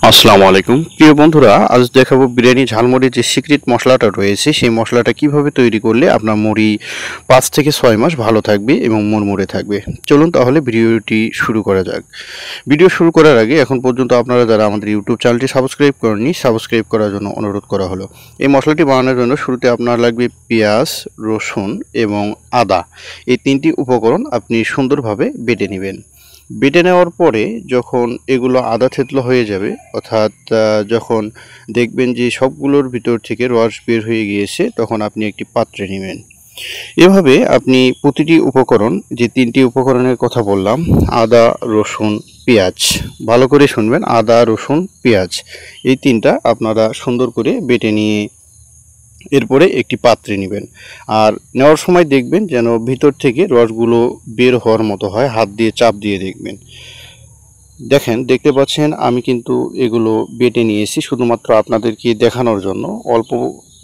আসসালামু আলাইকুম প্রিয় বন্ধুরা, আজ দেখাবো বিরিয়ানি ঝালমুড়ির যে সিক্রেট মশলাটা রয়েছে সেই মশলাটা কিভাবে তৈরি করলে আপনার মুড়ি 5 থেকে 6 মাস ভালো থাকবে এবং মুড়মুড়ে থাকবে। চলুন তাহলে ভিডিওটি শুরু করা যাক। ভিডিও শুরু করার আগে এখন পর্যন্ত আপনারা যারা আমাদের ইউটিউব চ্যানেলটি সাবস্ক্রাইব করেননি, সাবস্ক্রাইব করার জন্য অনুরোধ করা হলো। এই মশলাটি বানানোর জন্য শুরুতে আপনার লাগবে পেঁয়াজ, রসুন এবং আদা। এই তিনটি উপকরণ আপনি সুন্দরভাবে বেটে নেবেন। বেটে নেওয়ার পরে যখন এগুলো আধা থেতলো হয়ে যাবে, অর্থাৎ যখন দেখবেন যে সবগুলোর ভিতর থেকে রস বের হয়ে গিয়েছে, তখন আপনি একটি পাত্রে নেবেন। এভাবে আপনি প্রতিটি উপকরণ, যে তিনটি উপকরণের কথা বললাম, আদা, রসুন, পেঁয়াজ, ভালো করে শুনবেন, আদা, রসুন, পেঁয়াজ, এই তিনটা আপনারা সুন্দর করে বেটে নিয়ে এরপরে একটি পাত্রে নেবেন। আর নেওয়ার সময় দেখবেন যেন ভিতর থেকে রসগুলো বের হওয়ার মতো হয়, হাত দিয়ে চাপ দিয়ে দেখবেন। দেখতে পাচ্ছেন আমি কিন্তু এগুলো বেটে নিয়েছি শুধুমাত্র আপনাদেরকে দেখানোর জন্য। অল্প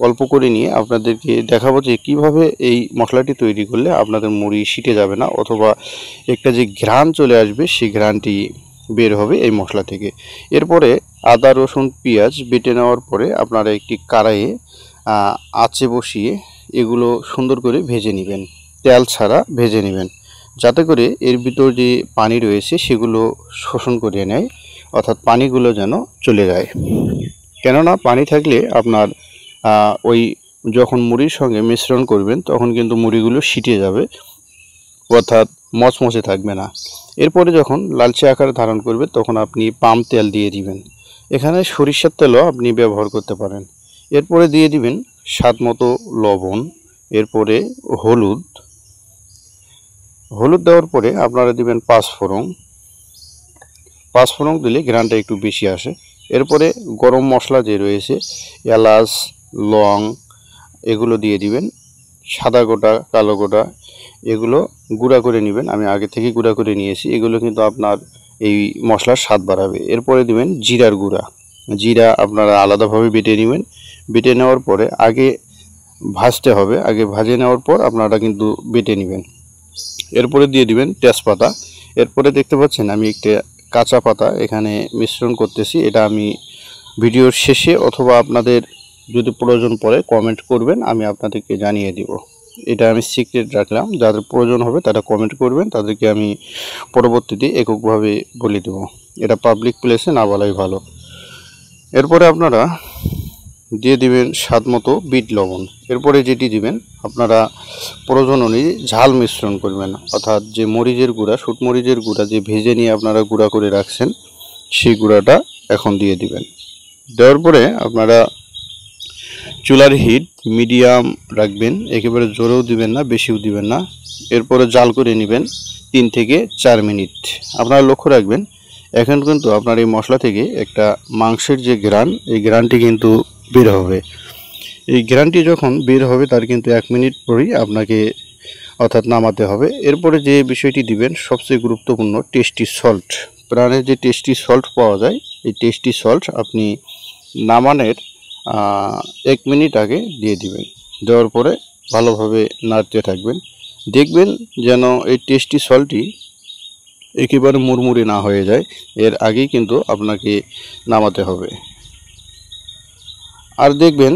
অল্প করে নিয়ে আপনাদেরকে দেখাবো যে কিভাবে এই মশলাটি তৈরি করলে আপনাদের মুড়ি ছিটে যাবে না, অথবা একটা যে ঘ্রাণ চলে আসবে সেই ঘ্রাণটি বের হবে এই মশলা থেকে। এরপরে আদা, রসুন, পেঁয়াজ বেটে নেওয়ার পরে আপনারা একটি কড়াইয়ে আঁচে বসিয়ে এগুলো সুন্দর করে ভেজে নেবেন, তেল ছাড়া ভেজে নেবেন, যাতে করে এর ভিতর যে পানি রয়েছে সেগুলো শোষণ করে নেয়, অর্থাৎ পানিগুলো যেন চলে যায়। কেননা পানি থাকলে আপনার ওই যখন মুড়ির সঙ্গে মিশ্রণ করবেন তখন কিন্তু মুড়িগুলো ছিটে যাবে, অর্থাৎ মচমচে থাকবে না। এরপরে যখন লালচে আকার ধারণ করবে তখন আপনি পাম তেল দিয়ে দিবেন। এখানে সরিষার তেলও আপনি ব্যবহার করতে পারেন। এরপরে দিয়ে দিবেন স্বাদ মতো লবণ, এরপরে হলুদ দেওয়ার পরে আপনারা দিবেন পাঁচফোড়ন দিলে ঘ্রাণটা একটু বেশি আসে। এরপরে গরম মশলা যে রয়েছে, এলাচ, লং, এগুলো দিয়ে দিবেন। সাদা গোটা, কালো গোটা, এগুলো গুঁড়া করে নেবেন। আমি আগে থেকে গুঁড়া করে নিয়েছি, এগুলো কিন্তু আপনার এই মশলার স্বাদ বাড়াবে। এরপরে দিবেন জিরার গুঁড়া। জিরা আপনারা আলাদাভাবে বেটে নেবেন। বেটে নেওয়ার পরে আগে ভাজতে হবে, আগে ভাজে নেওয়ার পর আপনারা কিন্তু বেটে নেবেন। এরপরে দিয়ে দিবেন তেজপাতা। এরপরে দেখতে পাচ্ছেন আমি একটা কাঁচা পাতা এখানে মিশ্রণ করতেছি। এটা আমি ভিডিওর শেষে অথবা আপনাদের যদি প্রয়োজন পড়ে কমেন্ট করবেন, আমি আপনাদেরকে জানিয়ে দিব। এটা আমি সিক্রেট রাখলাম, যাদের প্রয়োজন হবে তারা কমেন্ট করবেন, তাদেরকে আমি পরবর্তীতে এককভাবে বলে দেব। এটা পাবলিক প্লেসে না বলাই ভালো। এরপরে আপনারা দিয়ে দিবেন স্বাদ মতো বিট লবণ। এরপরে যেটি দিবেন আপনারা প্রয়োজন অনুযায়ী ঝাল মিশ্রণ করবেন, অর্থাৎ যে মরিচের গুঁড়া, শুটমরিচের গুঁড়া যে ভেজে নিয়ে আপনারা গুঁড়া করে রাখছেন সেই গুঁড়াটা এখন দিয়ে দিবেন। দেওয়ার পরে আপনারা চুলার হিট মিডিয়াম রাখবেন, একেবারে জোরেও দিবেন না, বেশিও দিবেন না। এরপরে জাল করে নেবেন 3 থেকে 4 মিনিট। আপনারা লক্ষ্য রাখবেন এখন কিন্তু আপনার এই মশলা থেকে একটা মাংসের যে ঘ্রাণ, এই ঘ্রাণটি কিন্তু বের হবে। এই ঘ্রাণটি যখন বের হবে তার কিন্তু 1 মিনিট পরেই আপনাকে অর্থাৎ নামাতে হবে। এরপরে যে বিষয়টি দিবেন সবচেয়ে গুরুত্বপূর্ণ, টেস্টি সল্ট। প্রাণের যে টেস্টি সল্ট পাওয়া যায়, এই টেস্টি সল্ট আপনি নামানোর 1 মিনিট আগে দিয়ে দিবেন। দেওয়ার পরে ভালোভাবে নাড়তে থাকবেন। দেখবেন যেন এই টেস্টি সল্টটি একেবারে মুড়মুড়ে না হয়ে যায়, এর আগেই কিন্তু আপনাকে নামাতে হবে। আর দেখবেন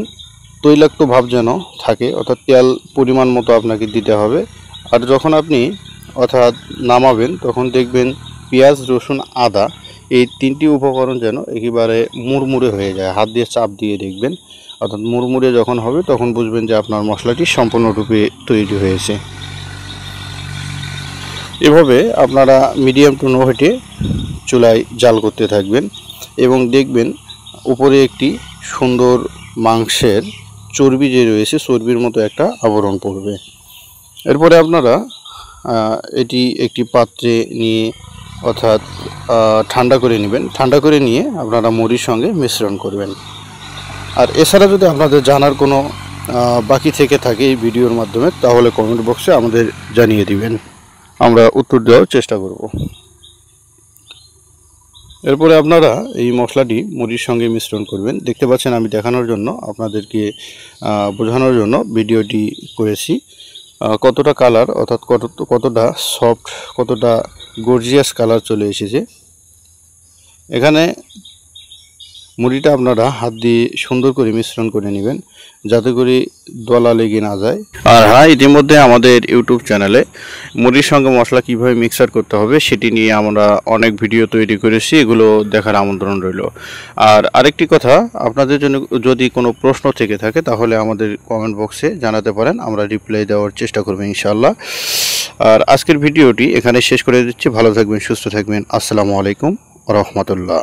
তৈলাক্ত ভাব যেন থাকে, অর্থাৎ তেল পরিমাণ মতো আপনাকে দিতে হবে। আর যখন আপনি অর্থাৎ নামাবেন তখন দেখবেন পেঁয়াজ, রসুন, আদা, এই তিনটি উপকরণ যেন একেবারে মুড়মুড়ে হয়ে যায়। হাত দিয়ে চাপ দিয়ে দেখবেন, অর্থাৎ মুড়মুড়ে যখন হবে তখন বুঝবেন যে আপনার মশলাটি সম্পূর্ণরূপে তৈরি হয়েছে। এভাবে আপনারা মিডিয়াম টু লো হিটে চুলায় জাল করতে থাকবেন এবং দেখবেন উপরে একটি সুন্দর মাংসের চর্বি যে রয়েছে, চর্বির মতো একটা আবরণ পড়বে। এরপরে আপনারা এটি একটি পাত্রে নিয়ে অর্থাৎ ঠান্ডা করে নেবেন। ঠান্ডা করে নিয়ে আপনারা মুড়ির সঙ্গে মিশ্রণ করবেন। আর এছাড়া যদি আপনাদের জানার কোনো বাকি থেকে থাকে এই ভিডিওর মাধ্যমে, তাহলে কমেন্ট বক্সে আমাদের জানিয়ে দিবেন, আমরা উত্তর দেওয়ার চেষ্টা করব। এরপরে আপনারা এই মশলাটি মুড়ির সঙ্গে মিশ্রণ করবেন। দেখতে পাচ্ছেন আমি দেখানোর জন্য, আপনাদেরকে বোঝানোর জন্য ভিডিওটি করেছি। কতটা কালার, অর্থাৎ কতটা সফট, কতটা গর্জিয়াস কালার চলে এসেছে। এখানে মুড়িটা আপনারা হাত দিয়ে সুন্দর করে মিশ্রণ করে নেবেন যাতে করে দলা লেগে না যায়। আর হ্যাঁ, ইতিমধ্যে আমাদের ইউটিউব চ্যানেলে মুড়ির সঙ্গে মশলা কিভাবে মিক্সার করতে হবে সেটি নিয়ে আমরা অনেক ভিডিও তৈরি করেছি, এগুলো দেখার আমন্ত্রণ রইল। আর আরেকটি কথা, আপনাদের জন্য যদি কোনো প্রশ্ন থেকে থাকে তাহলে আমাদের কমেন্ট বক্সে জানাতে পারেন, আমরা রিপ্লাই দেওয়ার চেষ্টা করব ইনশাআল্লাহ। আর আজকের ভিডিওটি এখানে শেষ করে দিচ্ছি। ভালো থাকবেন, সুস্থ থাকবেন। আসসালামু আলাইকুম ওয়া রাহমাতুল্লাহ।